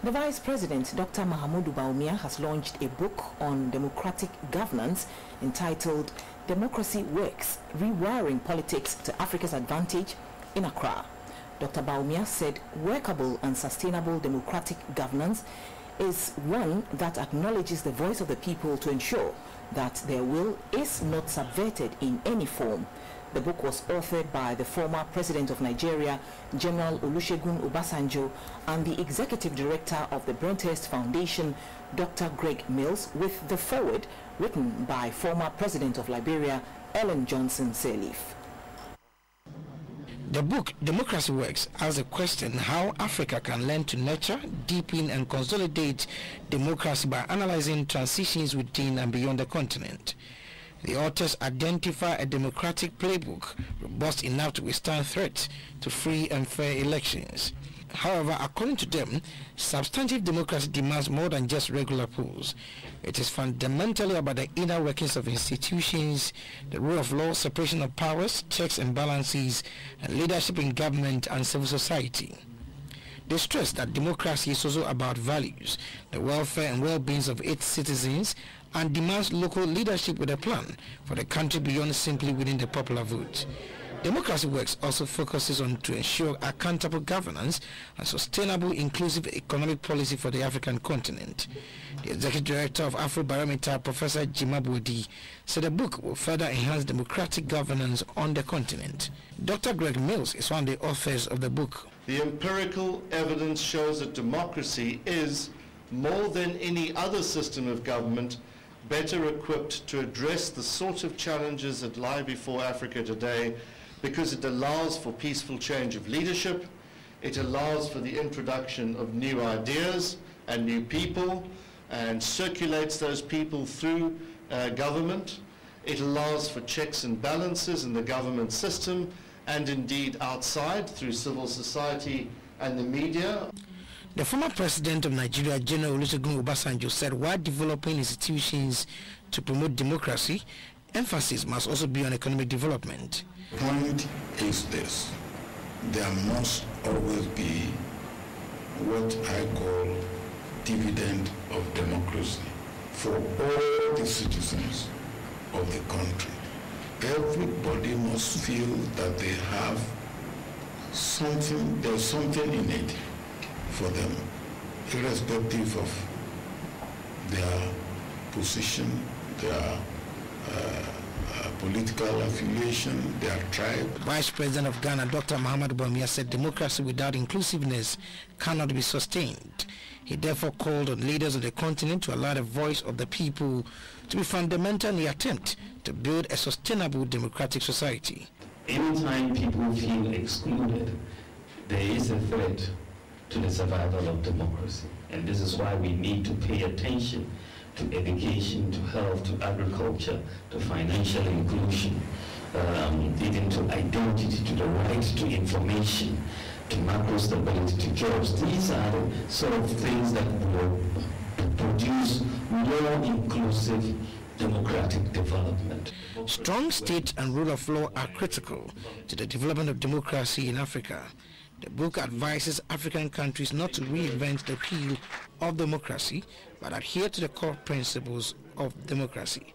The Vice President Dr Mahamudu Bawumia has launched a book on democratic governance entitled Democracy Works, Rewiring Politics to Africa's Advantage in Accra. Dr Bawumia said workable and sustainable democratic governance is one that acknowledges the voice of the people to ensure that their will is not subverted in any form. The book was authored by the former President of Nigeria, General Olusegun Obasanjo, and the Executive Director of the Brenthurst Foundation, Dr. Greg Mills, with the foreword written by former President of Liberia, Ellen Johnson Sirleaf. The book, Democracy Works, asks the question how Africa can learn to nurture, deepen and consolidate democracy by analyzing transitions within and beyond the continent. The authors identify a democratic playbook robust enough to withstand threats to free and fair elections. However, according to them, substantive democracy demands more than just regular polls. It is fundamentally about the inner workings of institutions, the rule of law, separation of powers, checks and balances, and leadership in government and civil society. They stress that democracy is also about values, the welfare and well-being of its citizens, and demands local leadership with a plan for the country beyond simply winning the popular vote. Democracy Works also focuses on to ensure accountable governance and sustainable inclusive economic policy for the African continent. The Executive Director of Afrobarometer, Professor Jimabodi, said the book will further enhance democratic governance on the continent. Dr. Greg Mills is one of the authors of the book. The empirical evidence shows that democracy is, more than any other system of government, better equipped to address the sort of challenges that lie before Africa today, because it allows for peaceful change of leadership, it allows for the introduction of new ideas and new people, and circulates those people through government. It allows for checks and balances in the government system, and indeed outside through civil society and the media. The former President of Nigeria, General Olusegun Obasanjo, said while developing institutions to promote democracy, emphasis must also be on economic development. The point is this: there must always be what I call dividend of democracy for all the citizens of the country. Everybody must feel that they have something, there's something in it for them, irrespective of their position, their political affiliation, their tribe. Vice President of Ghana, Dr. Mahamudu Bawumia, said democracy without inclusiveness cannot be sustained. He therefore called on leaders of the continent to allow the voice of the people to be fundamental in the attempt to build a sustainable democratic society. Anytime people feel excluded, there is a threat to the survival of democracy. And this is why we need to pay attention to education, to health, to agriculture, to financial inclusion, even to identity, to the right to information, to macro stability, to jobs. These are the sort of things that will produce more inclusive democratic development. Strong state and rule of law are critical to the development of democracy in Africa. The book advises African countries not to reinvent the wheel of democracy, but adhere to the core principles of democracy.